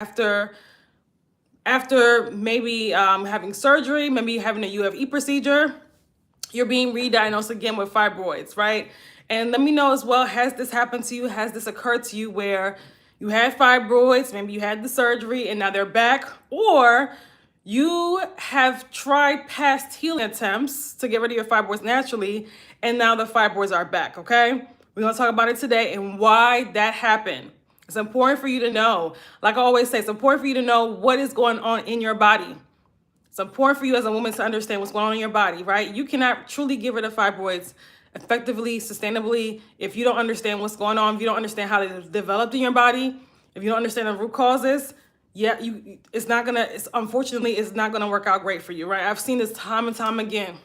after maybe having surgery, maybe having a UFE procedure, you're being re-diagnosed again with fibroids, right? And let me know as well, has this happened to you? Has this occurred to you where you had fibroids, maybe you had the surgery and now they're back, or you have tried past healing attempts to get rid of your fibroids naturally, and now the fibroids are back, okay? We're gonna talk about it today and why that happened. It's important for you to know. Like I always say, it's important for you to know what is going on in your body. It's important for you as a woman to understand what's going on in your body, right? You cannot truly get rid of fibroids effectively, sustainably, if you don't understand what's going on, if you don't understand how they developed in your body, if you don't understand the root causes. Unfortunately, it's not gonna work out great for you, right? I've seen this time and time again,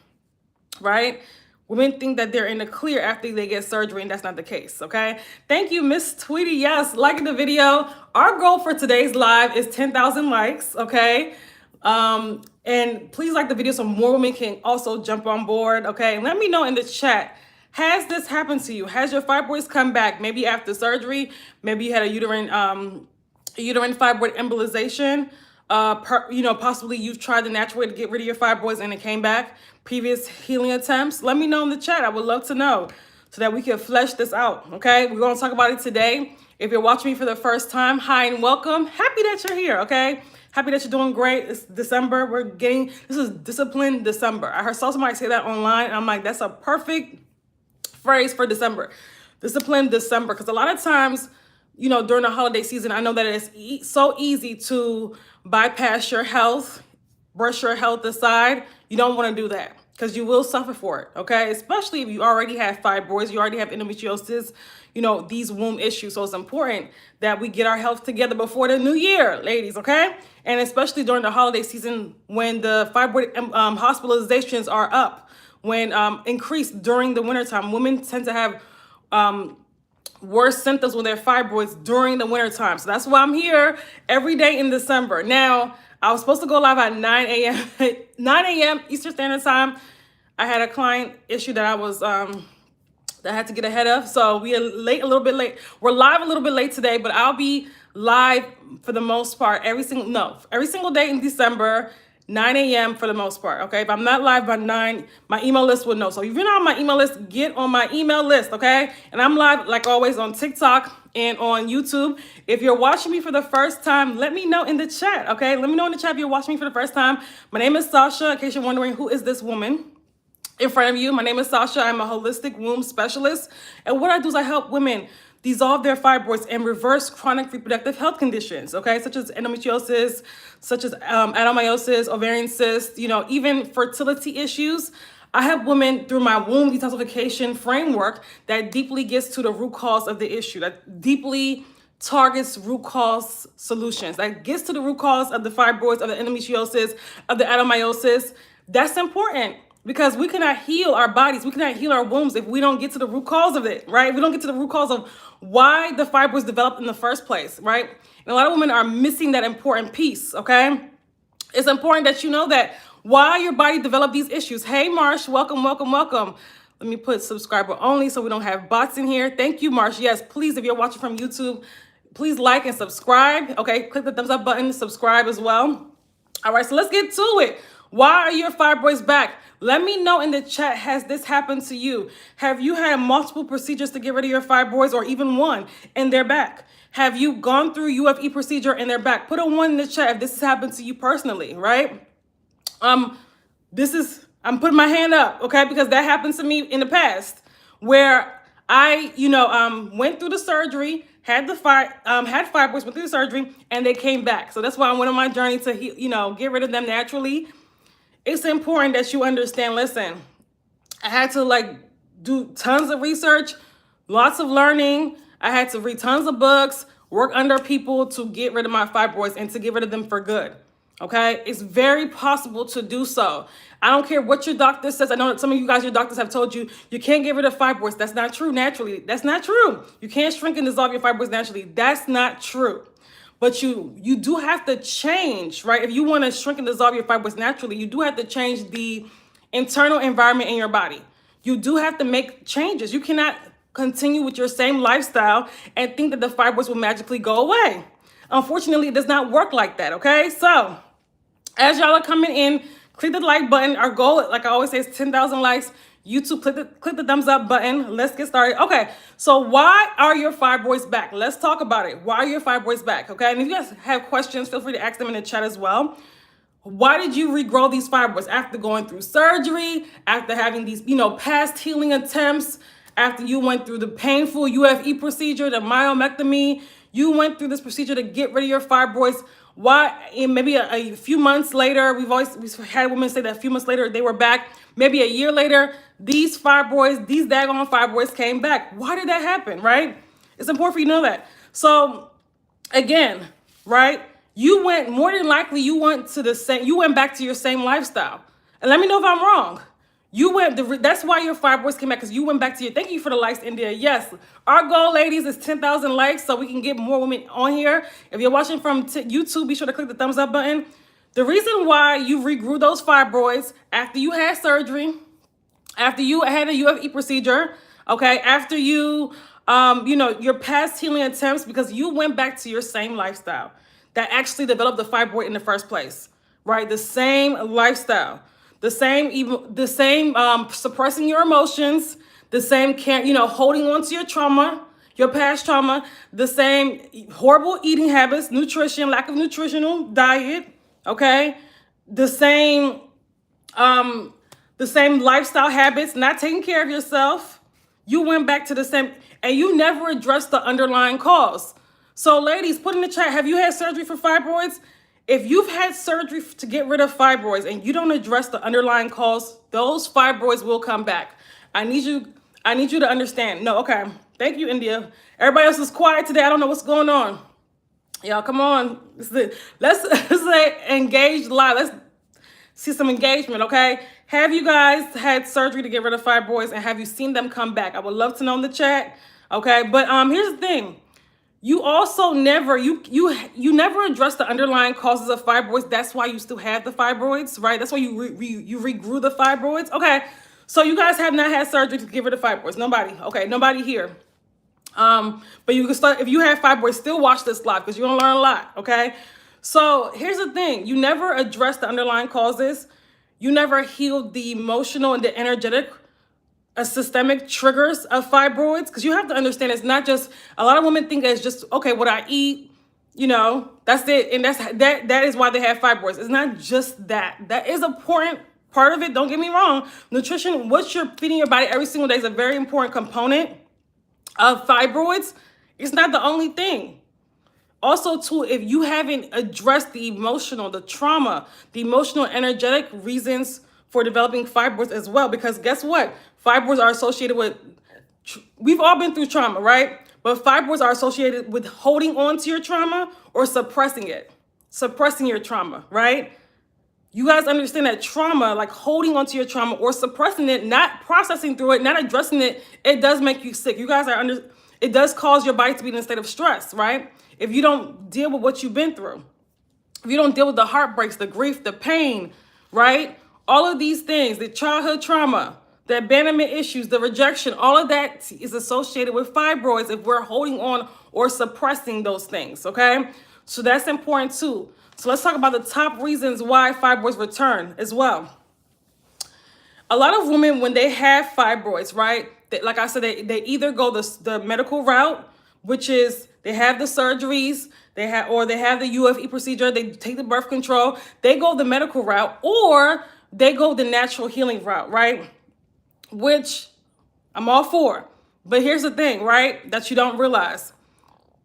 right? Women think that they're in the clear after they get surgery, and that's not the case, okay? Thank you, Miss Tweety. Yes, liking the video. Our goal for today's live is 10,000 likes, okay? And please like the video so more women can also jump on board, okay? Let me know in the chat, has this happened to you? Has your fibroids come back? Maybe after surgery, maybe you had a uterine fibroid embolization. Possibly you've tried the natural way to get rid of your fibroids and it came back. Previous healing attempts. Let me know in the chat. I would love to know so that we can flesh this out, okay? We're going to talk about it today. If you're watching me for the first time, hi and welcome. Happy that you're here, okay? Happy that you're doing great. It's December. This is Discipline December. I saw somebody say that online, and I'm like, that's a perfect phrase for December. Discipline December. Because a lot of times, during the holiday season, I know that it's so easy to bypass your health, brush your health aside. You don't want to do that because you will suffer for it, okay? Especially if you already have fibroids, you already have endometriosis, these womb issues. So it's important that we get our health together before the new year, ladies, okay? And especially during the holiday season when the fibroid hospitalizations are up, when increased during the wintertime. Women tend to have worse symptoms with their fibroids during the wintertime. So that's why I'm here every day in December. Now, I was supposed to go live at 9 a.m. 9 a.m. Eastern Standard Time. I had a client issue that that I had to get ahead of. So we are a little bit late. We're live a little bit late today, but I'll be live for the most part every single day in December, 9 a.m. for the most part, okay? If I'm not live by 9, my email list will know. So if you're not on my email list, get on my email list, okay? And I'm live, like always, on TikTok and on YouTube. If you're watching me for the first time, let me know in the chat, okay? Let me know in the chat if you're watching me for the first time. My name is Sasha, in case you're wondering who is this woman in front of you. My name is Sasha. I'm a holistic womb specialist. And what I do is I help women dissolve their fibroids and reverse chronic reproductive health conditions, okay? Such as endometriosis, such as adenomyosis, ovarian cysts, even fertility issues. I help women through my womb detoxification framework that deeply gets to the root cause of the issue, that deeply targets root cause solutions, that gets to the root cause of the fibroids, of the endometriosis, of the adenomyosis. That's important. Because we cannot heal our bodies, we cannot heal our wombs if we don't get to the root cause of it, right? We don't get to the root cause of why the fibroids developed in the first place, right? And a lot of women are missing that important piece, okay? It's important that you know that why your body developed these issues. Hey, Marsh, welcome, welcome, welcome. Let me put subscriber only so we don't have bots in here. Thank you, Marsh. Yes, please, if you're watching from YouTube, please like and subscribe, okay? Click the thumbs up button, subscribe as well. All right, so let's get to it. Why are your fibroids back? Let me know in the chat, has this happened to you? Have you had multiple procedures to get rid of your fibroids or even one and they're back? Have you gone through UFE procedure and they're back? Put a 1 in the chat if this has happened to you personally, right? I'm putting my hand up, okay? Because that happened to me in the past where I, went through the surgery, had fibroids, went through the surgery, and they came back. So that's why I went on my journey to, get rid of them naturally. It's important that you understand, listen, I had to do tons of research, lots of learning. I had to read tons of books, work under people to get rid of my fibroids and to get rid of them for good. Okay, it's very possible to do so. I don't care what your doctor says. I know that some of you guys, your doctors have told you, you can't get rid of fibroids. That's not true naturally. That's not true. You can't shrink and dissolve your fibroids naturally. That's not true. But you do have to change, right? If you want to shrink and dissolve your fibroids naturally, you do have to change the internal environment in your body. You do have to make changes. You cannot continue with your same lifestyle and think that the fibroids will magically go away. Unfortunately, it does not work like that, okay? So as y'all are coming in, click the like button. Our goal, like I always say, is 10,000 likes. YouTube, click the thumbs up button. Let's get started. Okay, so why are your fibroids back? Let's talk about it. Why are your fibroids back? Okay, and if you guys have questions, feel free to ask them in the chat as well. Why did you regrow these fibroids after going through surgery, after having these, past healing attempts, after you went through the painful UFE procedure, the myomectomy? You went through this procedure to get rid of your fibroids. Why? Maybe a few months later, we've had women say that a few months later they were back. Maybe a year later, these fibroids, these daggone fibroids came back. Why did that happen, right? It's important for you to know that. So again, right? You went, more than likely, you went back to your same lifestyle. And let me know if I'm wrong. That's why your fibroids came back, because you went back to thank you for the likes, India. Yes, our goal, ladies, is 10,000 likes so we can get more women on here. If you're watching from YouTube, be sure to click the thumbs up button. The reason why you regrew those fibroids after you had surgery, after you had a UFE procedure, okay, after your past healing attempts, because you went back to your same lifestyle that actually developed the fibroid in the first place, right? The same lifestyle, the same suppressing your emotions, the same holding on to your trauma, your past trauma, the same horrible eating habits, nutrition, lack of nutritional diet, okay? The same lifestyle habits, not taking care of yourself. You went back to the same, and you never addressed the underlying cause. So ladies, put in the chat, have you had surgery for fibroids? If you've had surgery to get rid of fibroids and you don't address the underlying cause, those fibroids will come back. I need you to understand. No, okay. Thank you, India. Everybody else is quiet today. I don't know what's going on. Y'all, come on. Let's say engage live. Let's see some engagement, okay? Have you guys had surgery to get rid of fibroids, and have you seen them come back? I would love to know in the chat, okay? But here's the thing. You also never address the underlying causes of fibroids. That's why you still have the fibroids, right? That's why you regrew the fibroids. Okay, so you guys have not had surgery to get rid of fibroids. Nobody. Okay, nobody here. But you can start, if you have fibroids, still watch this live because you're gonna learn a lot. Okay, so here's the thing: you never address the underlying causes. You never healed the emotional and the energetic systemic triggers of fibroids, because you have to understand it's not just, a lot of women think it's just, okay, what I eat, that's it, and that is why they have fibroids. It's not just that. That is an important part of it, don't get me wrong. Nutrition, what you're feeding your body every single day, is a very important component of fibroids. It's not the only thing. Also, too, if you haven't addressed the emotional, the trauma, the emotional, energetic reasons for developing fibroids as well, because guess what? Fibroids are associated with, we've all been through trauma, right? But fibroids are associated with holding on to your trauma or suppressing it, suppressing your trauma, right? You guys understand that trauma, like holding on to your trauma or suppressing it, not processing through it, not addressing it, it does make you sick. You guys it does cause your body to be in a state of stress, right? If you don't deal with what you've been through, if you don't deal with the heartbreaks, the grief, the pain, right? All of these things, the childhood trauma, the abandonment issues, the rejection, all of that is associated with fibroids if we're holding on or suppressing those things, okay? So that's important too. So let's talk about the top reasons why fibroids return as well. A lot of women, when they have fibroids, right, like I said, they either go the medical route, which is they have the surgeries, they have the UFE procedure, they take the birth control, they go the medical route, or they go the natural healing route, right? Which I'm all for. But here's the thing, right, that you don't realize.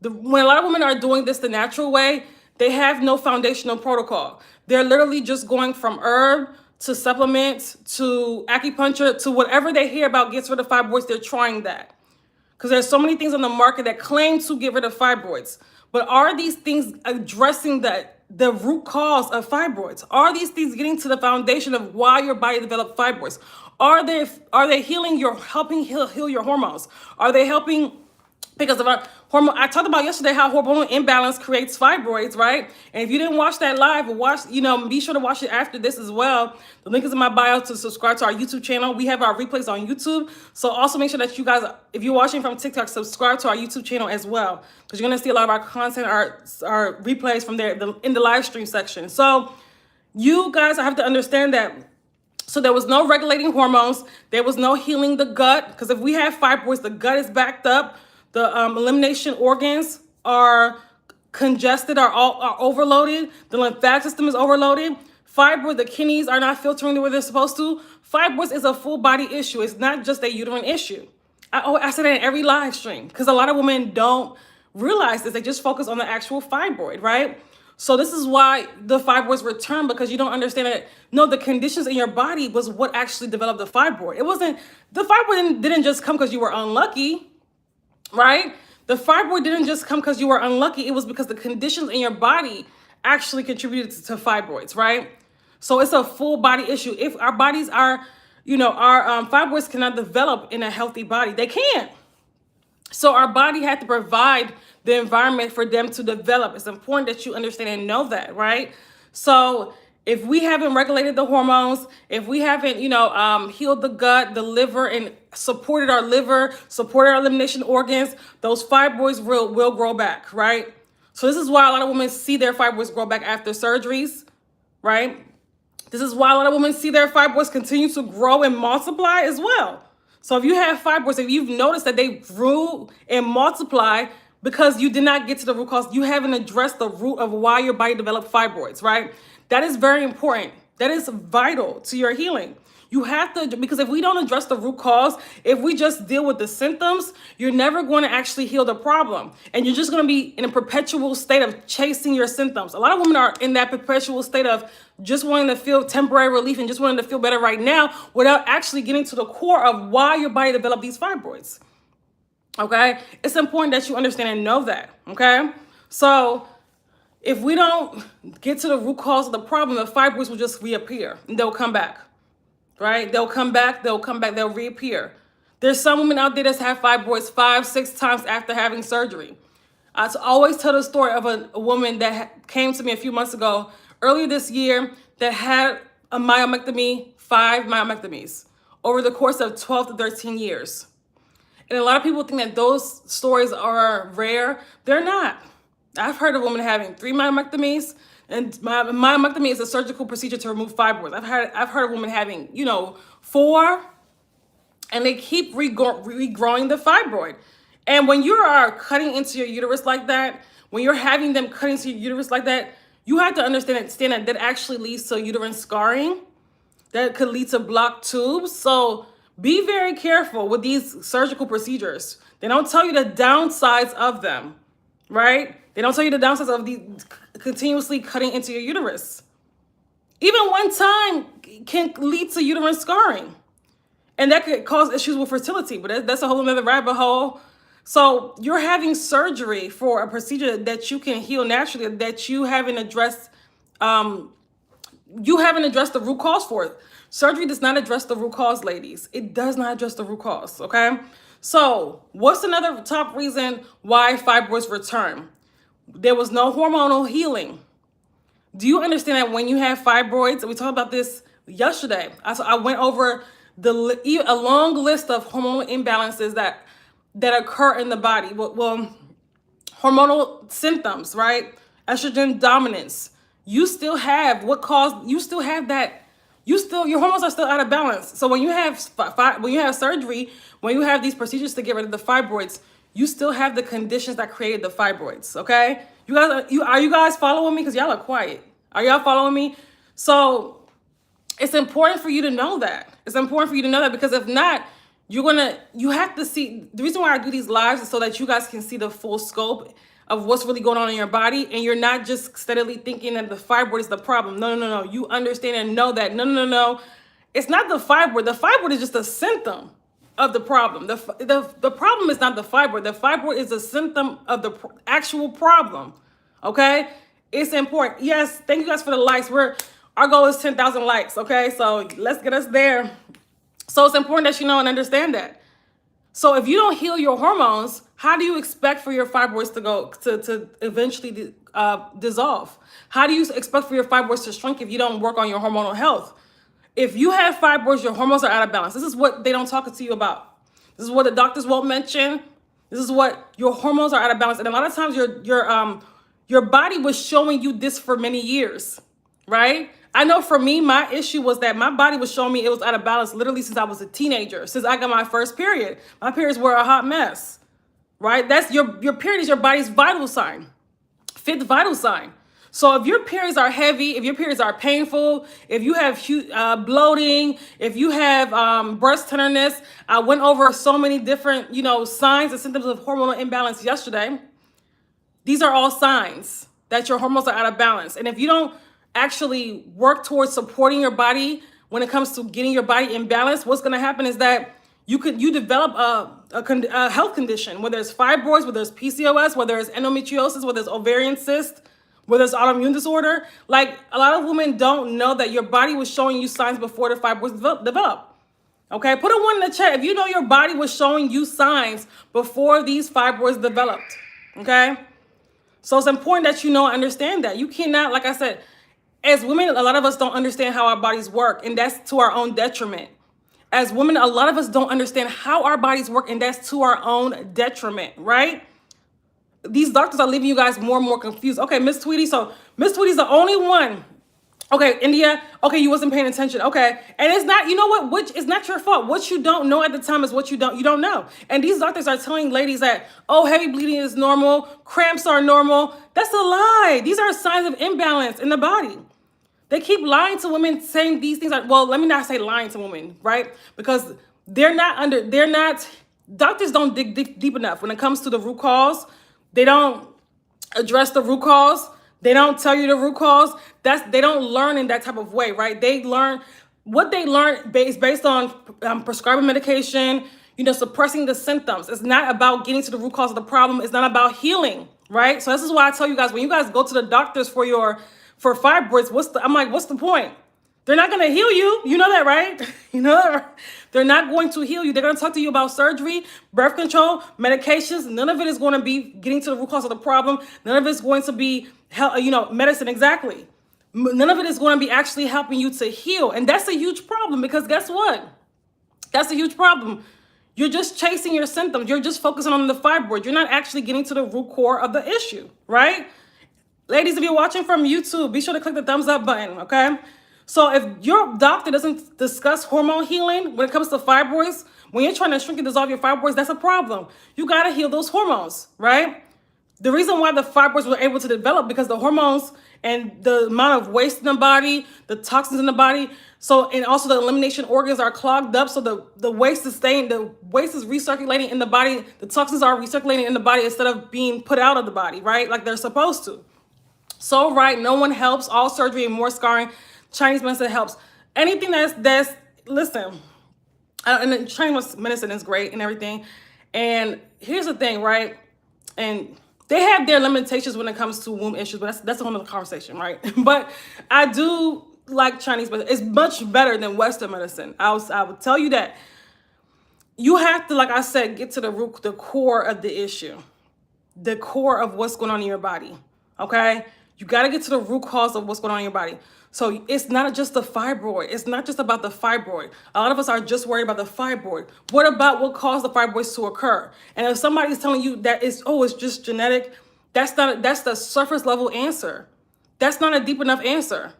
When a lot of women are doing this the natural way, they have no foundational protocol. They're literally just going from herb to supplements to acupuncture to whatever they hear about gets rid of fibroids. They're trying that. Because there's so many things on the market that claim to get rid of fibroids. But are these things addressing the root cause of fibroids? Are these things getting to the foundation of why your body developed fibroids? Are they healing helping heal your hormones? Are they helping? Because I talked about yesterday how hormonal imbalance creates fibroids, right? And if you didn't watch that live, be sure to watch it after this as well. The link is in my bio to subscribe to our YouTube channel. We have our replays on YouTube. So also make sure that you guys, if you're watching from TikTok, subscribe to our YouTube channel as well, because you're going to see a lot of our content, our replays from there in the live stream section. So you guys have to understand that. So there was no regulating hormones. There was no healing the gut, because if we have fibroids, the gut is backed up. The elimination organs are congested, are overloaded. The lymphatic system is overloaded. Fibroid, the kidneys are not filtering the way they're supposed to. Fibroids is a full body issue. It's not just a uterine issue. I say that in every live stream, because a lot of women don't realize this. They just focus on the actual fibroid, right? So this is why the fibroids return, because you don't understand that, no, the conditions in your body was what actually developed the fibroid. It wasn't, the fibroid didn't just come because you were unlucky, right? The fibroid didn't just come because you were unlucky. It was because the conditions in your body actually contributed to fibroids, right? So it's a full body issue. If our bodies are, our fibroids cannot develop in a healthy body. They can't. So our body had to provide the environment for them to develop. It's important that you understand and know that, right? So if we haven't regulated the hormones, if we haven't, healed the gut, the liver, and supported our liver, supported our elimination organs, those fibroids will grow back, right? So this is why a lot of women see their fibroids grow back after surgeries, right? This is why a lot of women see their fibroids continue to grow and multiply as well. So if you have fibroids, if you've noticed that they grew and multiply because you did not get to the root cause, you haven't addressed the root of why your body developed fibroids, right? That is very important. That is vital to your healing. You have to, because if we don't address the root cause, if we just deal with the symptoms, you're never going to actually heal the problem. And you're just going to be in a perpetual state of chasing your symptoms. A lot of women are in that perpetual state of just wanting to feel temporary relief and just wanting to feel better right now without actually getting to the core of why your body developed these fibroids. Okay? It's important that you understand and know that. Okay? So if we don't get to the root cause of the problem, the fibroids will just reappear and they'll come back. Right? They'll come back, they'll reappear. There's some women out there that have fibroids 5-6 times after having surgery. I always tell the story of a woman that came to me a few months ago, earlier this year, that had a myomectomy, 5 myomectomies, over the course of 12 to 13 years. And a lot of people think that those stories are rare. They're not. I've heard of women having 3 myomectomies. And myomectomy is a surgical procedure to remove fibroids. I've heard of women having, 4, and they keep regrowing the fibroid. And when you are cutting into your uterus like that, when you're having them cut into your uterus like that, you have to understand that actually leads to uterine scarring. That could lead to blocked tubes. So be very careful with these surgical procedures. They don't tell you the downsides of them, right? They don't tell you the downsides of these continuously cutting into your uterus. Even one time can lead to uterine scarring. And that could cause issues with fertility, but that's a whole other rabbit hole. So you're having surgery for a procedure that you can heal naturally, that you haven't addressed the root cause for it. Surgery does not address the root cause, ladies. It does not address the root cause, okay? So what's another top reason why fibroids return? There was no hormonal healing. Do you understand that when you have fibroids, we talked about this yesterday, I went over a long list of hormonal imbalances that occur in the body. Well, hormonal symptoms, right? Estrogen dominance. You still have your hormones are still out of balance. So when you have surgery, when you have these procedures to get rid of the fibroids, you still have the conditions that created the fibroids, okay? Are you guys following me? Because y'all are quiet. Are y'all following me? So it's important for you to know that. It's important for you to know that, because if not, you have to see. The reason why I do these lives is so that you guys can see the full scope of what's really going on in your body, and you're not just steadily thinking that the fibroid is the problem. No. You understand and know that, no. It's not the fibroid. The fibroid is just a symptom of the problem. The problem is not the fibroid. The fibroid is a symptom of the actual problem, okay? It's important. Yes, thank you guys for the likes. Our goal is 10,000 likes, okay? So let's get us there. So it's important that you know and understand that. So if you don't heal your hormones, How do you expect for your fibroids to eventually dissolve? How do you expect for your fibroids to shrink if you don't work on your hormonal health? If you have fibroids, your hormones are out of balance. This is what they don't talk to you about. This is what the doctors won't mention. This is what your hormones are out of balance. And a lot of times your body was showing you this for many years, right? I know for me, my issue was that my body was showing me it was out of balance literally since I was a teenager, since I got my first period. My periods were a hot mess, right? That's your period is your body's vital sign, fifth vital sign. So if your periods are heavy, if your periods are painful, if you have bloating, if you have breast tenderness, I went over so many different, signs and symptoms of hormonal imbalance yesterday. These are all signs that your hormones are out of balance. And if you don't actually work towards supporting your body when it comes to getting your body in balance, what's going to happen is that you develop a health condition, whether it's fibroids, whether it's PCOS, whether it's endometriosis, whether it's ovarian cyst, whether it's autoimmune disorder. Like, a lot of women don't know that your body was showing you signs before the fibroids develop. Okay, put a 1 in the chat if you know your body was showing you signs before these fibroids developed. Okay, so it's important that you know and understand that. You cannot, like I said, as women, a lot of us don't understand how our bodies work, and that's to our own detriment. As women, a lot of us don't understand how our bodies work, and that's to our own detriment, right? These doctors are leaving you guys more and more confused. Okay, Miss Tweety. So Miss Tweety's the only one. Okay, India. Okay, you wasn't paying attention. Okay, and it's not. You know what? Which is not your fault. What you don't know at the time is what you don't know. And these doctors are telling ladies that, oh, heavy bleeding is normal, cramps are normal. That's a lie. These are signs of imbalance in the body. They keep lying to women, saying these things. Well, let me not say lying to women, right? Because doctors don't dig deep enough when it comes to the root cause. They don't address the root cause. They don't tell you the root cause. They don't learn in that type of way, right? What they learn is based on prescribing medication, suppressing the symptoms. It's not about getting to the root cause of the problem. It's not about healing, right? So this is why I tell you guys, when you guys go to the doctors for fibroids, what's the point? They're not going to heal you. You know that, right? You know that, right? They're not going to heal you. They're going to talk to you about surgery, birth control, medications. None of it is going to be getting to the root cause of the problem. None of it is going to be, medicine, exactly. None of it is going to be actually helping you to heal. And that's a huge problem, because guess what? That's a huge problem. You're just chasing your symptoms. You're just focusing on the fibroid. You're not actually getting to the root core of the issue, right? Ladies, if you're watching from YouTube, be sure to click the thumbs up button, okay? So if your doctor doesn't discuss hormone healing when it comes to fibroids, when you're trying to shrink and dissolve your fibroids, that's a problem. You got to heal those hormones, right? The reason why the fibroids were able to develop, because the hormones and the amount of waste in the body, the toxins in the body, and also the elimination organs are clogged up. So the waste is recirculating in the body. The toxins are recirculating in the body instead of being put out of the body, right? Like they're supposed to. So, right, no one helps. All surgery and more scarring. Chinese medicine helps. Anything listen, and Chinese medicine is great and everything. And here's the thing, right? And they have their limitations when it comes to womb issues, but that's a whole other conversation, right? But I do like Chinese medicine. It's much better than Western medicine. I would tell you that. You have to, like I said, get to the core of the issue, the core of what's going on in your body, okay? You got to get to the root cause of what's going on in your body. So it's not just the fibroid. It's not just about the fibroid. A lot of us are just worried about the fibroid. What about what caused the fibroids to occur? And if somebody's telling you that it's just genetic, that's the surface level answer. That's not a deep enough answer.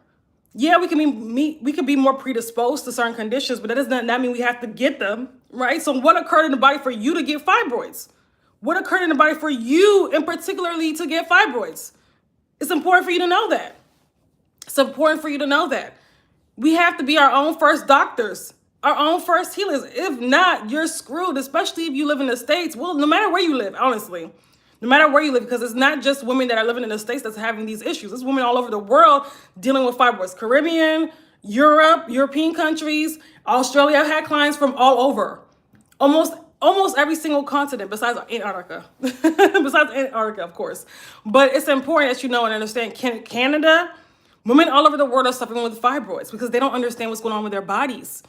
Yeah, we can be more predisposed to certain conditions, but that does not mean we have to get them, right? So what occurred in the body for you to get fibroids? What occurred in the body for you in particularly to get fibroids? It's important for you to know that. It's important for you to know that. We have to be our own first doctors, our own first healers. If not, you're screwed, especially if you live in the States. Well, no matter where you live, honestly. No matter where you live, because it's not just women that are living in the States that's having these issues. It's women all over the world dealing with fibroids. Caribbean, European countries, Australia. I've had clients from all over. Almost every single continent besides Antarctica. Besides Antarctica, of course. But it's important that you know and understand Canada, women all over the world are suffering with fibroids because they don't understand what's going on with their bodies.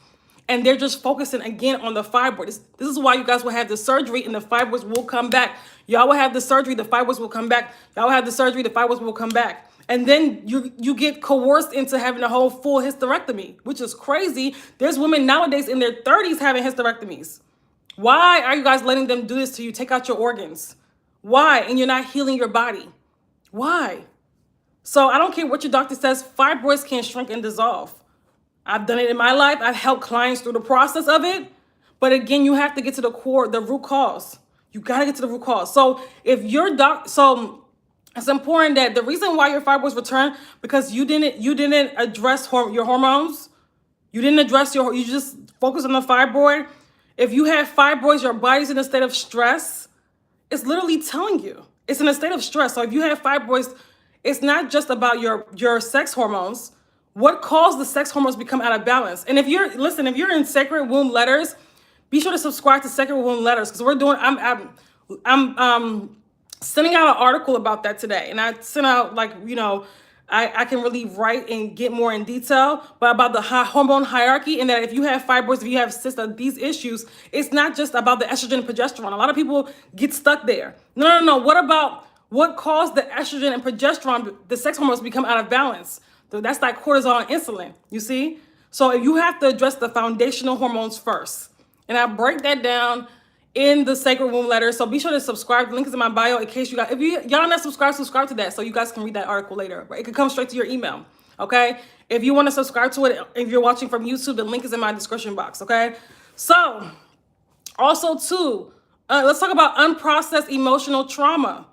and they're just focusing again on the fibroid. This is why you guys will have the surgery and the fibroids will come back. Y'all will have the surgery, the fibroids will come back. Y'all will have the surgery, the fibroids will come back. And then you get coerced into having a whole full hysterectomy, which is crazy. There's women nowadays in their 30s having hysterectomies. Why are you guys letting them do this to you? Take out your organs. Why? And you're not healing your body. Why? So I don't care what your doctor says, fibroids can shrink and dissolve. I've done it in my life. I've helped clients through the process of it. But again, you have to get to the core, the root cause. You got to get to the root cause. So if your so it's important that the reason why your fibroids return, because you didn't address your hormones. You didn't address you just focus on the fibroid. If you have fibroids, your body's in a state of stress. It's literally telling you it's in a state of stress. So if you have fibroids, it's not just about your sex hormones. What caused the sex hormones to become out of balance? And if you're in Sacred Womb Letters, be sure to subscribe to Sacred Womb Letters, because I'm sending out an article about that today. And I sent out, like, you know, I can really write and get more in detail, but about the hormone hierarchy, and that if you have fibroids, if you have cysts, these issues, it's not just about the estrogen and progesterone. A lot of people get stuck there. No. What caused the estrogen and progesterone, the sex hormones, to become out of balance? That's like cortisol and insulin, you see? So you have to address the foundational hormones first. And I break that down in the Sacred Womb Letter. So be sure to subscribe. The link is in my bio in case if y'all not subscribed, subscribe to that so you guys can read that article later. Right? It can come straight to your email, okay? If you want to subscribe to it, if you're watching from YouTube, the link is in my description box, okay? So also too, let's talk about unprocessed emotional trauma.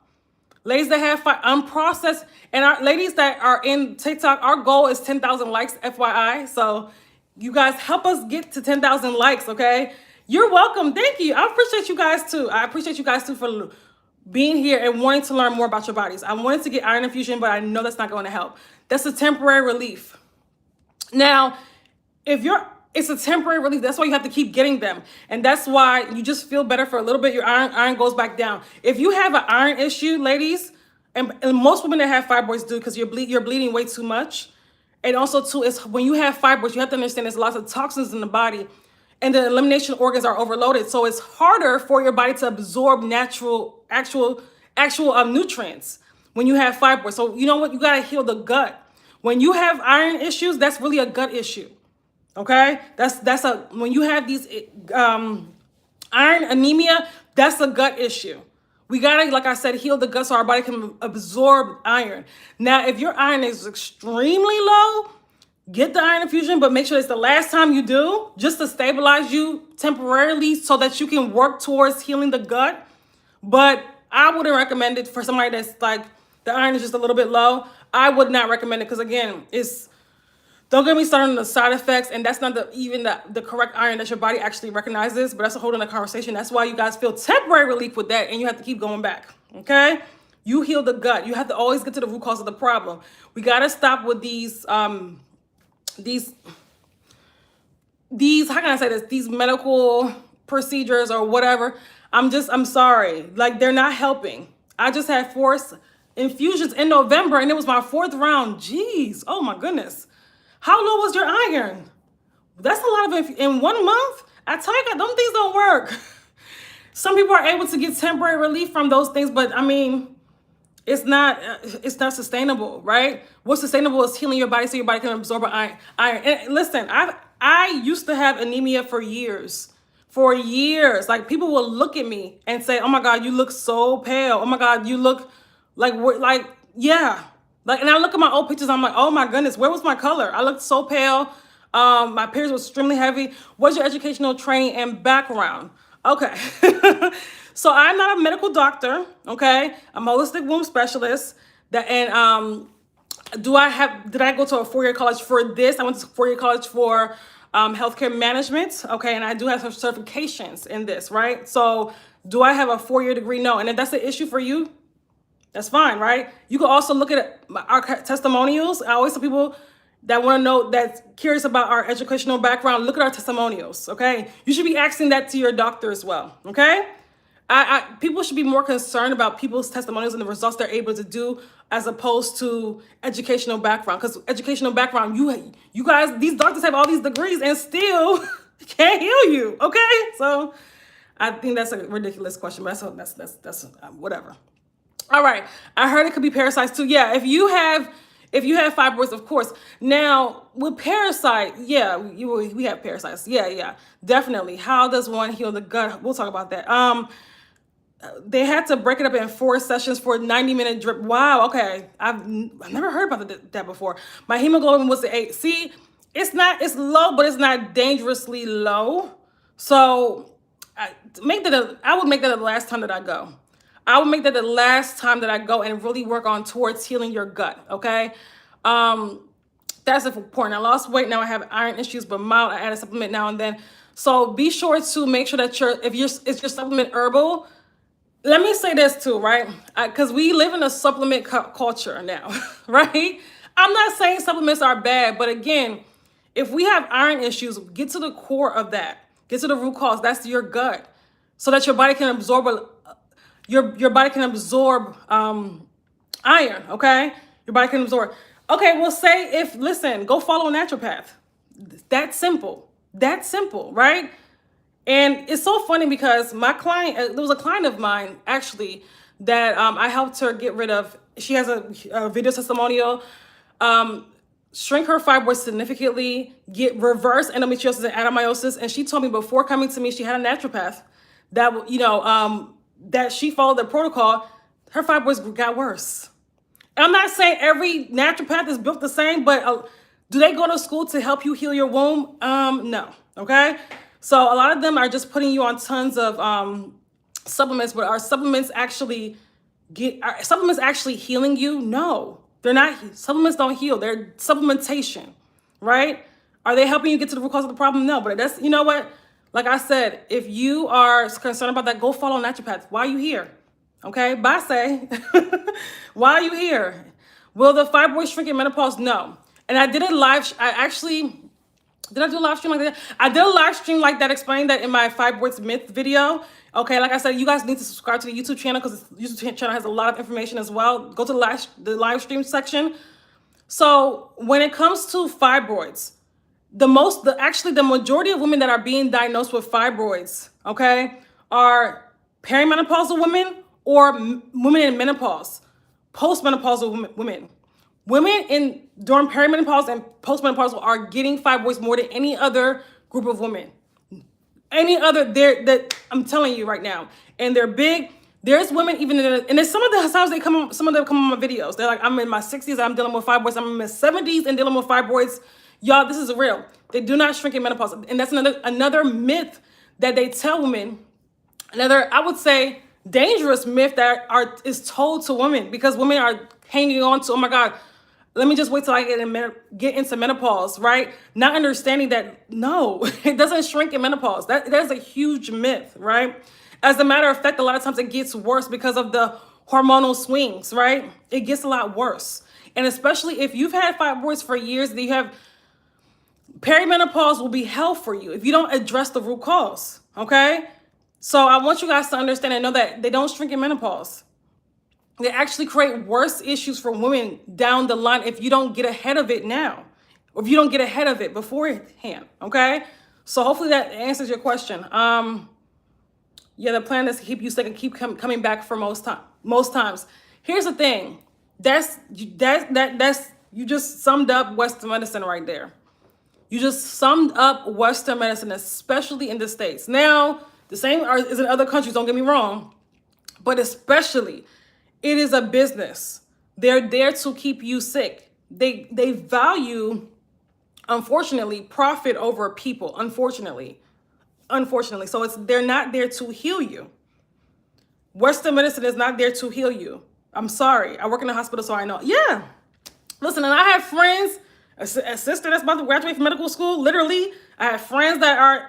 Ladies that have unprocessed, and our ladies that are in TikTok, our goal is 10,000 likes, FYI. So you guys help us get to 10,000 likes, okay? You're welcome. Thank you. I appreciate you guys too. I appreciate you guys too for being here and wanting to learn more about your bodies. I wanted to get iron infusion, but I know that's not going to help. That's a temporary relief. Now, it's a temporary relief. That's why you have to keep getting them. And that's why you just feel better for a little bit. Your iron goes back down. If you have an iron issue, ladies, and most women that have fibroids do, because you're bleeding way too much. And also too, is when you have fibroids, you have to understand there's lots of toxins in the body, and the elimination organs are overloaded. So it's harder for your body to absorb actual nutrients when you have fibroids. So you know what? You got to heal the gut. When you have iron issues, that's really a gut issue. Okay? When you have these iron anemia, that's a gut issue. We gotta, like I said, heal the gut so our body can absorb iron. Now, if your iron is extremely low, get the iron infusion, but make sure it's the last time you do, just to stabilize you temporarily so that you can work towards healing the gut. But I wouldn't recommend it for somebody that's like, the iron is just a little bit low. I would not recommend it because, again, don't get me started on the side effects, and that's not even the correct iron that your body actually recognizes, but that's a whole other conversation. That's why you guys feel temporary relief with that, and you have to keep going back, okay? You heal the gut. You have to always get to the root cause of the problem. We got to stop with these, how can I say this? These medical procedures or whatever. I'm sorry. Like, they're not helping. I just had 4 infusions in November, and it was my 4th round. Jeez. Oh, my goodness. How low was your iron? That's a lot of in 1 month. I tell you, those things don't work. Some people are able to get temporary relief from those things, but I mean, it's not sustainable, right? What's sustainable is healing your body so your body can absorb iron. And listen, I used to have anemia for years. Like, people will look at me and say, "Oh my God, you look so pale. Oh my God, you look yeah." Like, and I look at my old pictures, I'm like, oh my goodness, where was my color? I looked so pale. My periods were extremely heavy. What's your educational training and background? Okay. So I'm not a medical doctor, okay? I'm a holistic womb specialist. Did I go to a 4-year college for this? I went to 4-year college for healthcare management, okay? And I do have some certifications in this, right? So do I have a 4-year degree? No. And if that's an issue for you, that's fine, right? You can also look at our testimonials. I always tell people that want to know, that's curious about our educational background, look at our testimonials, okay? You should be asking that to your doctor as well, okay? People should be more concerned about people's testimonials and the results they're able to do as opposed to educational background. Because educational background, you guys, these doctors have all these degrees and still Can't heal you, okay? So I think that's a ridiculous question, but that's whatever. All right, I heard it could be parasites too. Yeah, if you have fibroids, of course. Now with parasite, yeah, we have parasites. Yeah, definitely. How does one heal the gut? We'll talk about that. They had to break it up in 4 sessions for a 90-minute drip. Wow, okay. I've never heard about that before. My hemoglobin was at 8. See, it's low, but it's not dangerously low. So I would make that the last time that I go. I would make that the last time that I go and really work on towards healing your gut, okay? That's important. I lost weight, now I have iron issues, but mild. I add a supplement now and then. So be sure to make sure that if it's your supplement herbal. Let me say this too, right? Because we live in a supplement culture now, right? I'm not saying supplements are bad, but again, if we have iron issues, get to the core of that. Get to the root cause. That's your gut, so that your body can absorb your body can absorb iron. Okay, your body can absorb. Okay, well, listen, go follow a naturopath. That's simple. That's simple, right? And it's so funny because my client, there was a client of mine actually that I helped her get rid of. She has a video testimonial. Shrink her fibroids significantly, get reverse endometriosis and adenomyosis. And she told me before coming to me, she had a naturopath that, that she followed the protocol. Her fibroids got worse. And I'm not saying every naturopath is built the same, but do they go to school to help you heal your womb? No. Okay. So a lot of them are just putting you on tons of supplements, but are supplements actually healing you? No. They're not. Supplements don't heal. They're supplementation, right? Are they helping you get to the root cause of the problem? No, but that's, you know what? Like I said, if you are concerned about that, go follow a naturopath. Why are you here? Okay, bye, say. Why are you here? Will the fibroids shrink in menopause? No. And I did a live, did I do a live stream like that? I did a live stream like that, explaining that in my fibroids myth video. Okay, like I said, you guys need to subscribe to the YouTube channel because the YouTube channel has a lot of information as well. Go to the live stream section. So when it comes to fibroids, the majority of women that are being diagnosed with fibroids, okay, are perimenopausal women or women in menopause, postmenopausal women. Women during perimenopause and postmenopausal are getting fibroids more than any other group of women. That I'm telling you right now, and they're big. There's women even and there's some of them come on my videos. They're like, I'm in my 60s, I'm dealing with fibroids. I'm in my 70s and dealing with fibroids. Y'all, this is real. They do not shrink in menopause, and that's another myth that they tell women. Another, I would say, dangerous myth that is told to women, because women are hanging on to, oh my God, let me just wait till I get into menopause, right? Not understanding that, no, it doesn't shrink in menopause. That's a huge myth, right? As a matter of fact, a lot of times it gets worse because of the hormonal swings, right? It gets a lot worse. And especially if you've had fibroids for years, that you have perimenopause will be hell for you if you don't address the root cause, okay? So I want you guys to understand and know that they don't shrink in menopause. They actually create worse issues for women down the line if you don't get ahead of it now, or if you don't get ahead of it beforehand, okay? So hopefully that answers your question. Yeah, the plan is to keep you sick and keep coming back for most times. Here's the thing. You just summed up Western medicine right there. You just summed up Western medicine, especially in the States. Now, the same is in other countries, don't get me wrong, but especially, it is a business. They're there to keep you sick. They value, unfortunately, profit over people, unfortunately. So they're not there to heal you. Western medicine is not there to heal you. I'm sorry. I work in a hospital, so I know. Yeah. Listen, and I have friends, a sister that's about to graduate from medical school, literally. I have friends that are,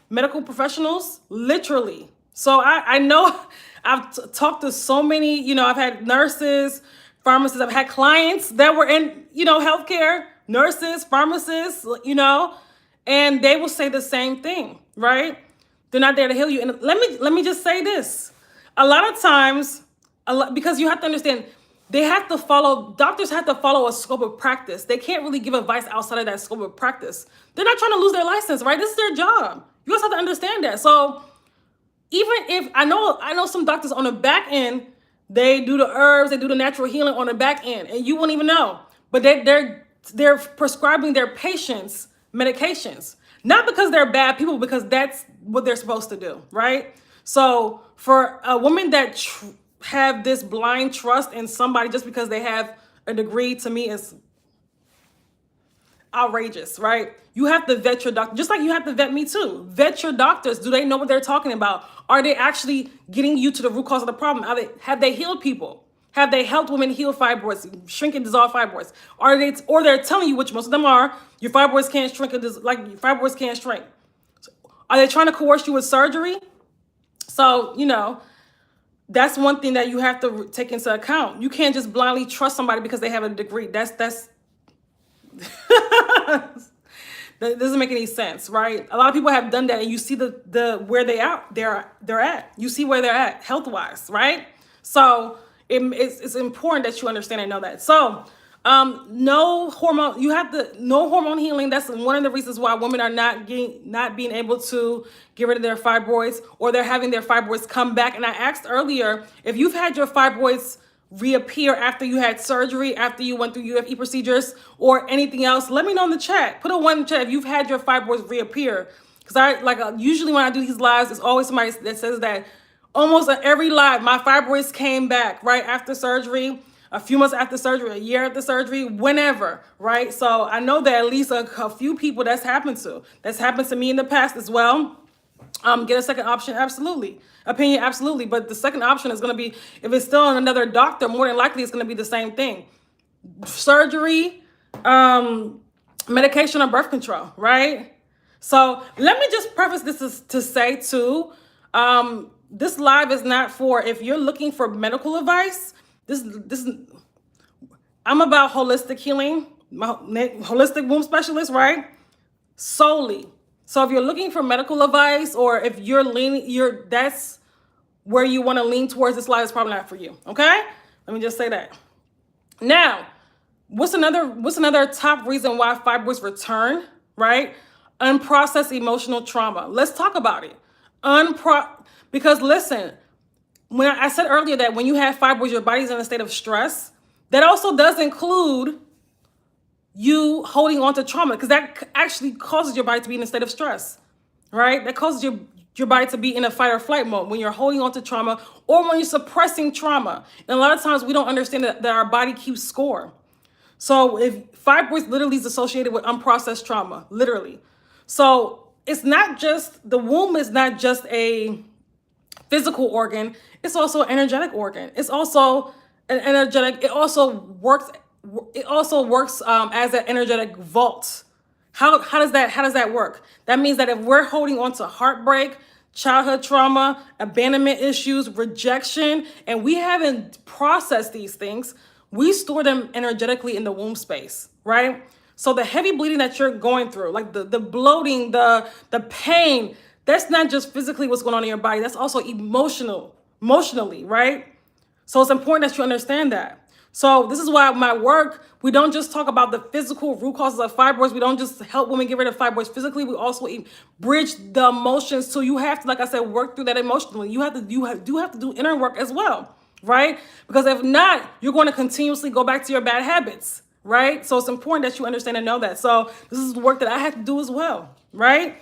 medical professionals, literally. So I know I've talked to so many, I've had nurses, pharmacists, I've had clients that were in, healthcare, nurses, pharmacists, and they will say the same thing, right? They're not there to heal you. And let me just say this. A lot of times, because you have to understand, they have to follow, doctors have to follow a scope of practice. They can't really give advice outside of that scope of practice. They're not trying to lose their license, right? This is their job. You guys have to understand that. So even if, I know some doctors on the back end, they do the herbs, they do the natural healing on the back end, and you won't even know. But they're prescribing their patients medications. Not because they're bad people, because that's what they're supposed to do, right? So for a woman that have this blind trust in somebody just because they have a degree, to me is outrageous, right? You have to vet your doctor, just like you have to vet me too. Vet your doctors. Do they know what they're talking about? Are they actually getting you to the root cause of the problem? Have they healed people? Have they helped women heal fibroids, shrink and dissolve fibroids? Or they're telling you, which most of them are, your fibroids can't shrink, like your fibroids can't shrink. Are they trying to coerce you with surgery? So, you know, that's one thing that you have to take into account. You can't just blindly trust somebody because they have a degree. That doesn't make any sense, right? A lot of people have done that, and you see the where they're at. You see where they're at health-wise, right? So it's important that you understand and know that. So no hormone healing. That's one of the reasons why women are not being able to get rid of their fibroids, or they're having their fibroids come back. And I asked earlier, if you've had your fibroids reappear after you had surgery, after you went through UFE procedures or anything else, let me know in the chat. Put a 1 in the chat if you've had your fibroids reappear. Because usually when I do these lives, it's always somebody that says that almost every live, my fibroids came back right after surgery, a few months after surgery, a year after surgery, whenever, right? So I know that at least a few people that's happened to. That's happened to me in the past as well. Get a second option, absolutely. Opinion, absolutely. But the second option is going to be, if it's still another doctor, more than likely it's going to be the same thing. Surgery, medication, or birth control, right? So let me just preface this to say too, this live is not for, if you're looking for medical advice, I'm about holistic healing, holistic womb specialist, right? Solely. So if you're looking for medical advice, or if that's where you want to lean towards, this live is probably not for you. Okay? Let me just say that. Now, what's another top reason why fibroids return, right? Unprocessed emotional trauma. Let's talk about it. Because listen, when I said earlier that when you have fibroids, your body's in a state of stress, that also does include you holding on to trauma, because that actually causes your body to be in a state of stress, right? That causes your body to be in a fight or flight mode when you're holding on to trauma, or when you're suppressing trauma. And a lot of times we don't understand that our body keeps score. So if fibroids literally is associated with unprocessed trauma, literally. So it's not just, the womb is not just a physical organ, it's also an energetic organ. It's also an energetic, it also works as an energetic vault. How does that work? That means that if we're holding on to heartbreak, childhood trauma, abandonment issues, rejection, and we haven't processed these things, we store them energetically in the womb space, right? So the heavy bleeding that you're going through, like the bloating, the pain, that's not just physically what's going on in your body, that's also emotionally, right? So it's important that you understand that. So this is why my work, we don't just talk about the physical root causes of fibroids. We don't just help women get rid of fibroids physically. We also bridge the emotions. So you have to, like I said, work through that emotionally. You have to do inner work as well, right? Because if not, you're going to continuously go back to your bad habits, right? So it's important that you understand and know that. So this is the work that I have to do as well, right?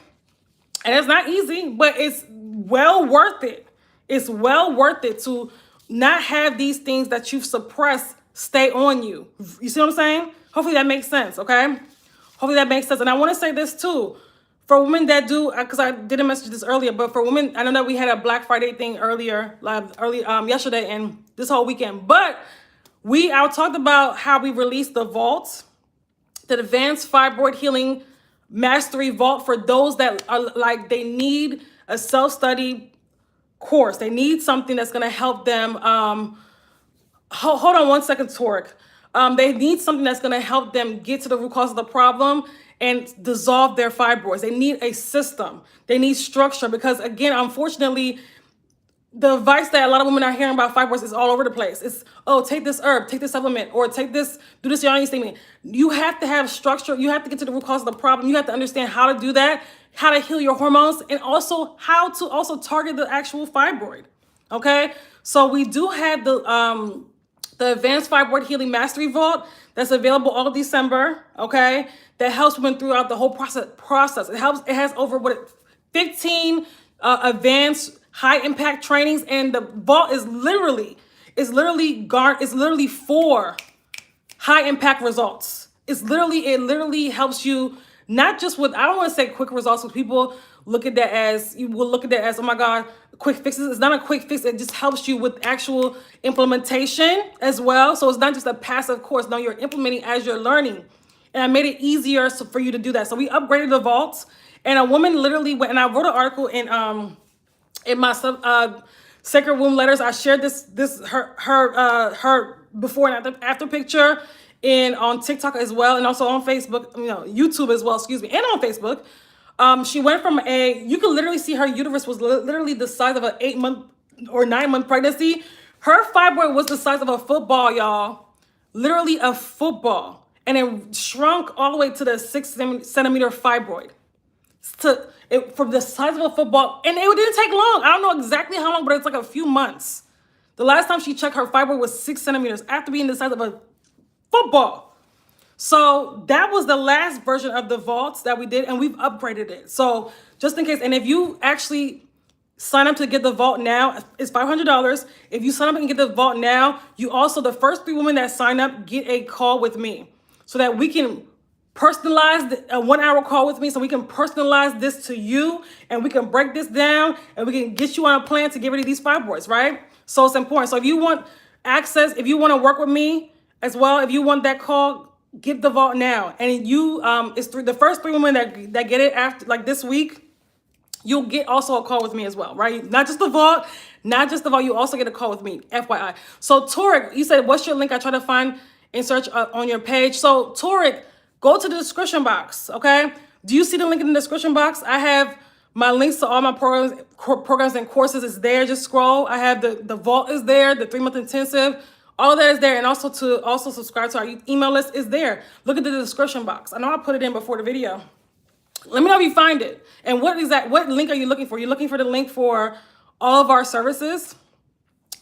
And it's not easy, but it's well worth it. It's well worth it to not have these things that you've suppressed stay on you. You see what I'm saying? Hopefully that makes sense, okay? Hopefully that makes sense. And I want to say this too, for women that do, because I didn't mention this earlier, but for women, I know that we had a Black Friday thing yesterday and this whole weekend, but I talked about how we released the vault, the Advanced Fibroid Healing Mastery Vault, for those that are like, they need a self-study course. They need something that's going to help them. Hold on 1 second, Torque. They need something that's going to help them get to the root cause of the problem and dissolve their fibroids. They need a system. They need structure, because again, unfortunately, the advice that a lot of women are hearing about fibroids is all over the place. It's, oh, take this herb, take this supplement, or take this, do this 𝐻𝐻 statement. You have to have structure. You have to get to the root cause of the problem. You have to understand how to do that, how to heal your hormones, and also how to also target the actual fibroid. Okay, so we do have the Advanced Fibroid Healing Mastery Vault that's available all December. Okay, that helps women throughout the whole process. It helps. It has over 15 advanced high impact trainings, and the vault is literally for high impact results. It literally helps you not just with, I don't want to say quick results, because people look at that as, you will look at that as, oh my God, quick fixes. It's not a quick fix. It just helps you with actual implementation as well. So it's not just a passive course. No, you're implementing as you're learning. And I made it easier for you to do that. So we upgraded the vaults, and a woman literally went, and I wrote an article in my Sacred Womb Letters. I shared her before and after picture on TikTok as well, and also on Facebook, YouTube as well, excuse me, and on Facebook. She went from you could literally see her uterus was literally the size of an 8-month or 9-month pregnancy. Her fibroid was the size of a football, y'all. Literally a football. And it shrunk all the way to the 6-centimeter fibroid. From the size of a football. And it didn't take long. I don't know exactly how long, but it's like a few months. The last time she checked, her fibroid was 6 centimeters after being the size of a football. So that was the last version of the vaults that we did, and we've upgraded it. So just in case, and if you actually sign up to get the vault now, it's $500. If you sign up and get the vault now, you also, the first 3 women that sign up get a call with me so that we can personalize a 1-hour call with me, so we can personalize this to you, and we can break this down, and we can get you on a plan to get rid of these fibroids, right? So it's important. So if you want access, if you want to work with me as well, if you want that call, get the vault now. And you, it's the first 3 women that get it after, like this week, you'll get also a call with me as well, right? Not just the vault, you also get a call with me, FYI. So Toric, you said, what's your link? I try to find and search on your page. So Toric, go to the description box, okay? Do you see the link in the description box? I have my links to all my programs and courses is there. Just scroll. I have the vault is there, the 3-month intensive, all of that is there. And also to subscribe to our email list is there. Look at the description box. I know I put it in before the video. Let me know if you find it. And what link are you looking for? You're looking for the link for all of our services?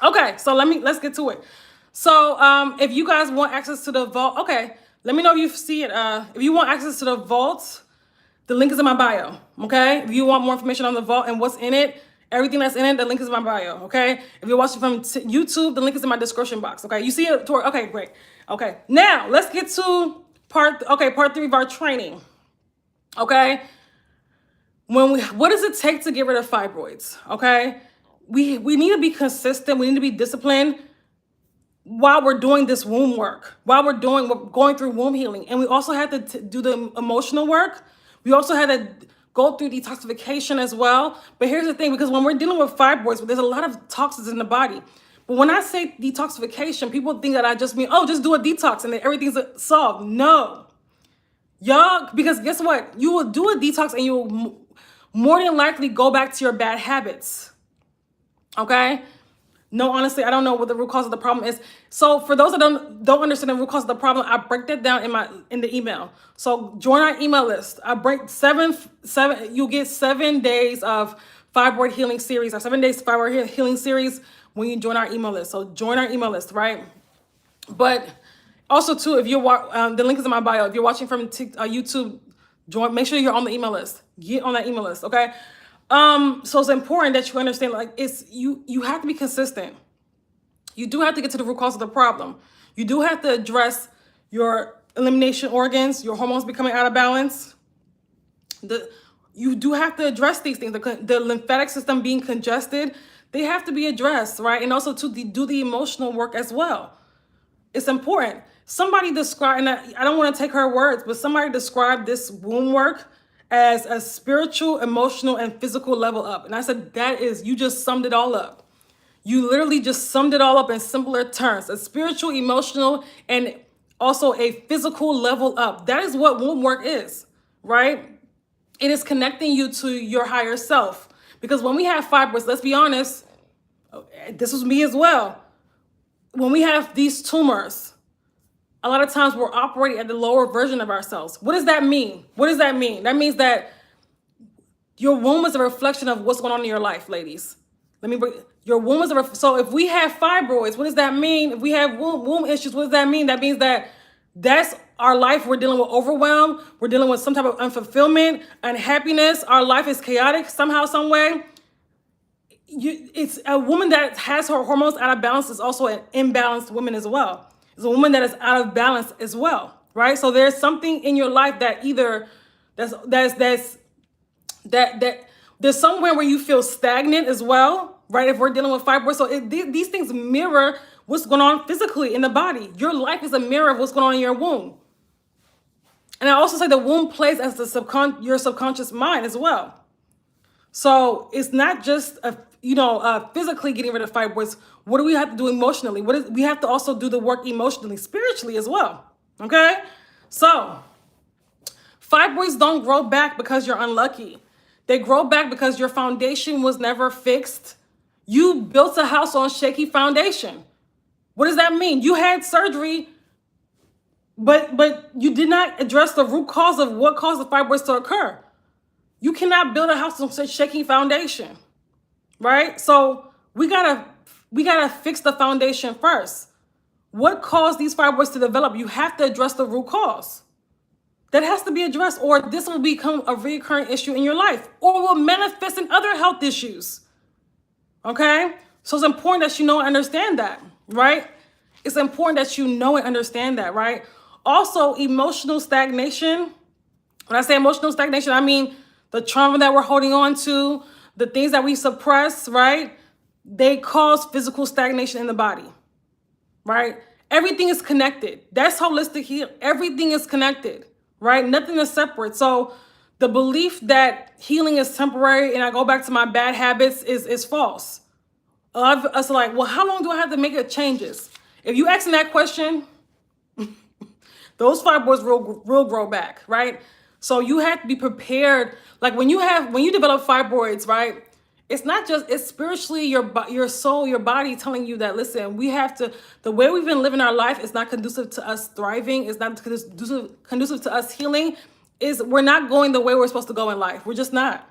Okay, so let's get to it. So if you guys want access to the vault, okay, let me know if you see it. If you want access to the vault, the link is in my bio, okay? If you want more information on the vault and what's in it, everything that's in it, the link is in my bio, okay? If you're watching from YouTube, the link is in my description box, okay? You see it? Okay, great. Okay, now let's get to part 3 of our training, okay? What does it take to get rid of fibroids, okay? We need to be consistent. We need to be disciplined while we're doing this womb work, while we're going through womb healing. And we also have to do the emotional work. We also had to go through detoxification as well. But here's the thing, because when we're dealing with fibroids, there's a lot of toxins in the body. But when I say detoxification, people think that I just mean, oh, just do a detox and then everything's solved. No. Y'all, because guess what? You will do a detox and you will more than likely go back to your bad habits. Okay? No, honestly, I don't know what the root cause of the problem is. So for those that don't understand the root cause of the problem, I break that down in the email. So join our email list. I break you'll get 7 days of fibroid healing series, or 7 days fibroid healing series when you join our email list. So join our email list, right? But also too, if you're the link is in my bio. If you're watching from YouTube, make sure you're on the email list. Get on that email list, okay? So it's important that you understand, like, you have to be consistent. You do have to get to the root cause of the problem. You do have to address your elimination organs, your hormones becoming out of balance. You do have to address these things. The lymphatic system being congested, they have to be addressed, right? And also to do the emotional work as well. It's important. Somebody described, and I don't want to take her words, but somebody described this womb work as a spiritual, emotional, and physical level up. And I said, you just summed it all up. You literally just summed it all up in simpler terms. A spiritual, emotional, and also a physical level up. That is what womb work is, right? It is connecting you to your higher self. Because when we have fibroids, let's be honest, This was me as well. When we have these tumors, a lot of times we're operating at the lower version of ourselves. What does that mean? What does that mean? That means that your womb is a reflection of what's going on in your life, ladies. Your womb is so if we have fibroids, what does that mean? If we have womb issues, what does that mean? That means that that's our life. We're dealing with overwhelm. We're dealing with some type of unfulfillment, unhappiness. Our life is chaotic somehow, some way. It's a woman that has her hormones out of balance is also an imbalanced woman as well. It's a woman that is out of balance as well, right? So there's something in your life that either there's somewhere where you feel stagnant as well, right? If we're dealing with fibroids, so these things mirror what's going on physically in the body. Your life is a mirror of what's going on in your womb. And I also say the womb plays as your subconscious mind as well. So it's not just physically getting rid of fibroids. What do we have to do emotionally? We have to also do the work emotionally, spiritually as well. Okay? So fibroids don't grow back because you're unlucky. They grow back because your foundation was never fixed. You built a house on shaky foundation. What does that mean? You had surgery, but you did not address the root cause of what caused the fibroids to occur. You cannot build a house on such shaky foundation, right? So we gotta fix the foundation first. What caused these fibroids to develop? You have to address the root cause. That has to be addressed, or this will become a recurring issue in your life, or will manifest in other health issues. Okay? So it's important that you know and understand that, right? It's important that you know and understand that, right? Also, emotional stagnation. When I say emotional stagnation, I mean the trauma that we're holding on to, the things that we suppress, right? They cause physical stagnation in the body, right? Everything is connected. That's holistic healing. Everything is connected, right? Nothing is separate. So the belief that healing is temporary and I go back to my bad habits is false. A lot of us are like, well, how long do I have to make the changes? If you ask me that question, those fibroids will grow back, right? So you have to be prepared. Like when you develop fibroids, right? It's spiritually your soul, your body telling you that, listen, the way we've been living our life is not conducive to us thriving. It's not conducive to us healing. We're not going the way we're supposed to go in life. We're just not.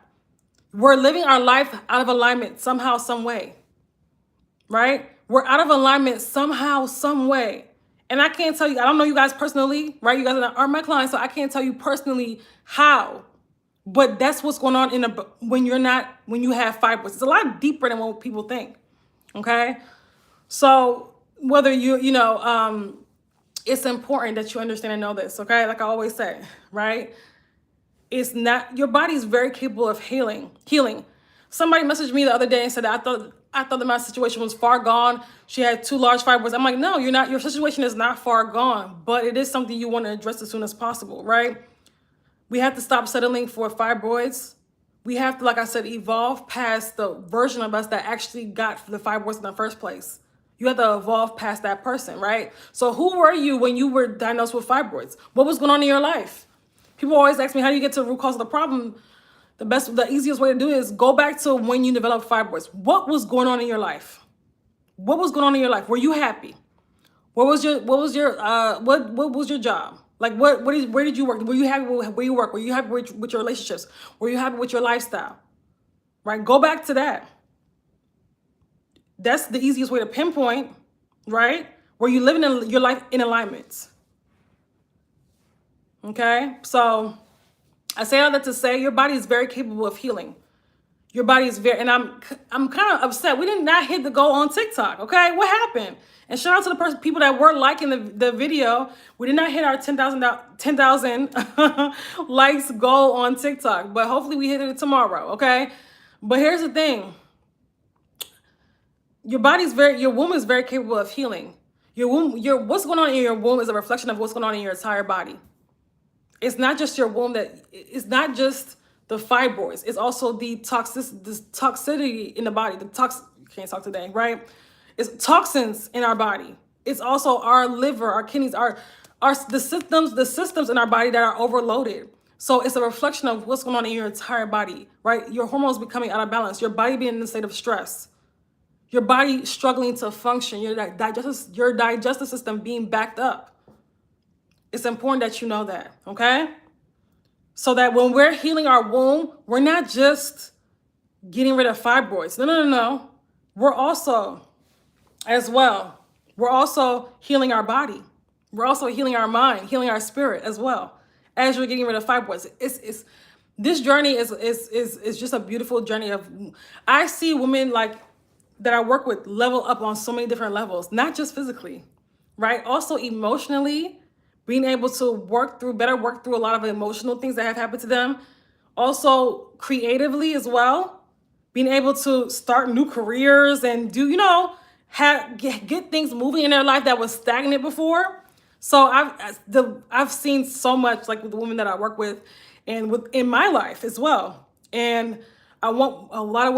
We're living our life out of alignment somehow, some way, right? We're out of alignment somehow, some way. And I can't tell you, I don't know you guys personally, right? You guys aren't my clients, so I can't tell you personally how. But that's what's going on when you have fibroids. It's a lot deeper than what people think. Okay? So whether it's important that you understand and know this, okay? Like I always say, right? It's not, your body is very capable of healing. Somebody messaged me the other day and said, I thought that my situation was far gone. She had 2 large fibroids. I'm like, no, you're not. Your situation is not far gone, but it is something you want to address as soon as possible, right? We have to stop settling for fibroids. We have to, like I said, evolve past the version of us that actually got the fibroids in the first place. You have to evolve past that person, right? So who were you when you were diagnosed with fibroids? What was going on in your life? People always ask me, how do you get to the root cause of the problem? The easiest way to do it is go back to when you developed fibroids. What was going on in your life? What was going on in your life? Were you happy? What was your job? Like where did you work? Were you happy with where you work? Were you happy with your relationships? Were you happy with your lifestyle? Right? Go back to that. That's the easiest way to pinpoint, right? Were you living your life in alignment? Okay? So I say all that to say your body is very capable of healing. Your body is and I'm kind of upset. We did not hit the goal on TikTok, okay? What happened? And shout out to the people that were liking the video. We did not hit our 10,000 likes goal on TikTok, but hopefully we hit it tomorrow, okay? But here's the thing. Your womb is very capable of healing. What's going on in your womb is a reflection of what's going on in your entire body. It's not just your womb it's not just the fibroids. It's also the toxicity in the body. Can't talk today, right? It's toxins in our body. It's also our liver, our kidneys, the systems in our body that are overloaded. So it's a reflection of what's going on in your entire body, right? Your hormones becoming out of balance, your body being in a state of stress. your body struggling to function, your digestive system being backed up. It's important that you know that, okay? So that when we're healing our womb, we're not just getting rid of fibroids. No. We're also, as well, we're also healing our body. We're also healing our mind, healing our spirit as well, as you're getting rid of fibroids. This journey is just a beautiful journey of, I see women like that I work with level up on so many different levels, not just physically, right? Also emotionally, being able to work through a lot of emotional things that have happened to them. Also creatively as well, being able to start new careers and do, get things moving in their life that was stagnant before. So I've seen so much, like with the women that I work with and in my life as well. And I want a lot of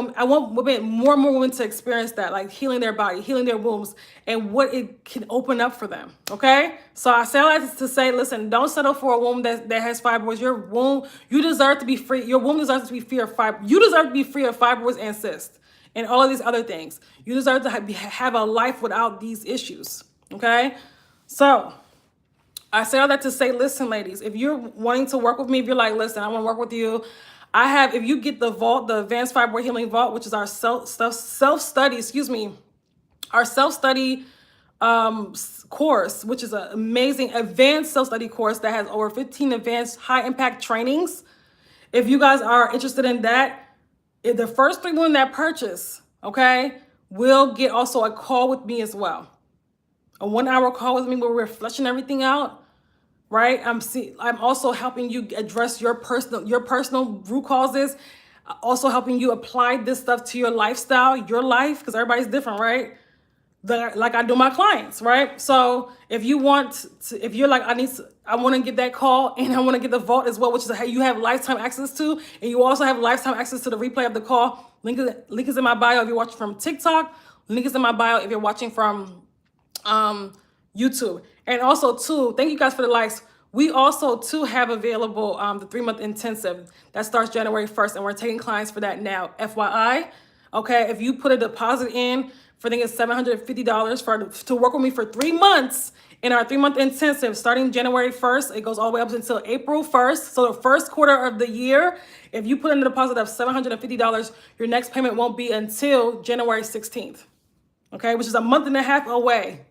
women, more and more women to experience that, like healing their body, healing their wombs, and what it can open up for them, okay? So I say all that to say, listen, don't settle for a womb that has fibroids. Your womb, you deserve to be free. Your womb deserves to be free of fibroids. You deserve to be free of fibroids and cysts and all of these other things. You deserve to have a life without these issues, okay? So I say all that to say, listen, ladies, if you're wanting to work with me, if you're like, listen, I want to work with you, if you get the Vault, the Advanced Fibroid Healing Vault, which is our self-study course, which is an amazing advanced self-study course that has over 15 advanced high-impact trainings. If you guys are interested in that, the first 3 women that purchase, okay, will get also a call with me as well. A 1-hour call with me where we're fleshing everything out. Right? I'm also helping you address your personal root causes, also helping you apply this stuff to your lifestyle, your life, because everybody's different, right? Like I do my clients, right? So if you're like, I want to get that call and I want to get the vault as well, which is you have lifetime access to, and you also have lifetime access to the replay of the call. Link is in my bio if you're watching from TikTok. Link is in my bio if you're watching from YouTube. And also too, thank you guys for the likes. We also too have available the 3-month intensive that starts January 1st, and we're taking clients for that now. FYI, okay, if you put a deposit in for, I think it's $750 to work with me for 3 months in our 3-month intensive starting January 1st, it goes all the way up until April 1st. So the first quarter of the year, if you put in a deposit of $750, your next payment won't be until January 16th, okay, which is a month and a half away.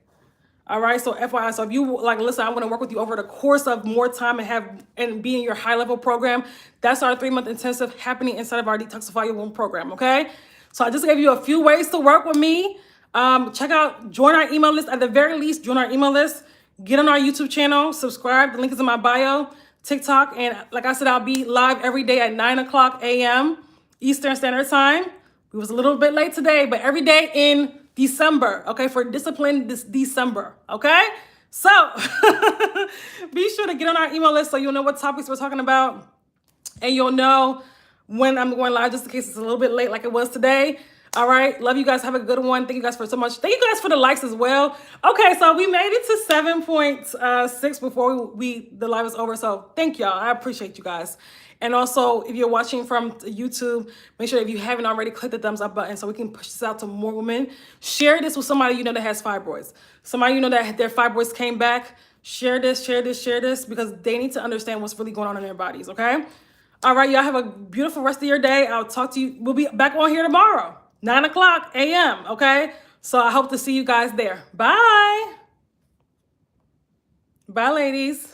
All right, so FYI, so if you like, listen, I want to work with you over the course of more time and be in your high level program, that's our 3-month intensive happening inside of our Detoxify Your Womb program, okay? So I just gave you a few ways to work with me. Join our email list. At the very least, join our email list. Get on our YouTube channel, subscribe. The link is in my bio, TikTok. And like I said, I'll be live every day at 9:00 a.m. Eastern Standard Time. We was a little bit late today, but every day in December, okay, for discipline this December, okay? So be sure to get on our email list so you'll know what topics we're talking about and you'll know when I'm going live, just in case it's a little bit late like it was today. All right, love you guys. Have a good one. Thank you guys for so much. Thank you guys for the likes as well. Okay, so we made it to 7.6 before the live is over. So thank y'all. I appreciate you guys. And also, if you're watching from YouTube, make sure if you haven't already, click the thumbs up button so we can push this out to more women. Share this with somebody you know that has fibroids. Somebody you know that their fibroids came back. Share this, because they need to understand what's really going on in their bodies, okay? All right, y'all have a beautiful rest of your day. I'll talk to you. We'll be back on here tomorrow, 9:00 a.m., okay? So I hope to see you guys there. Bye. Bye, ladies.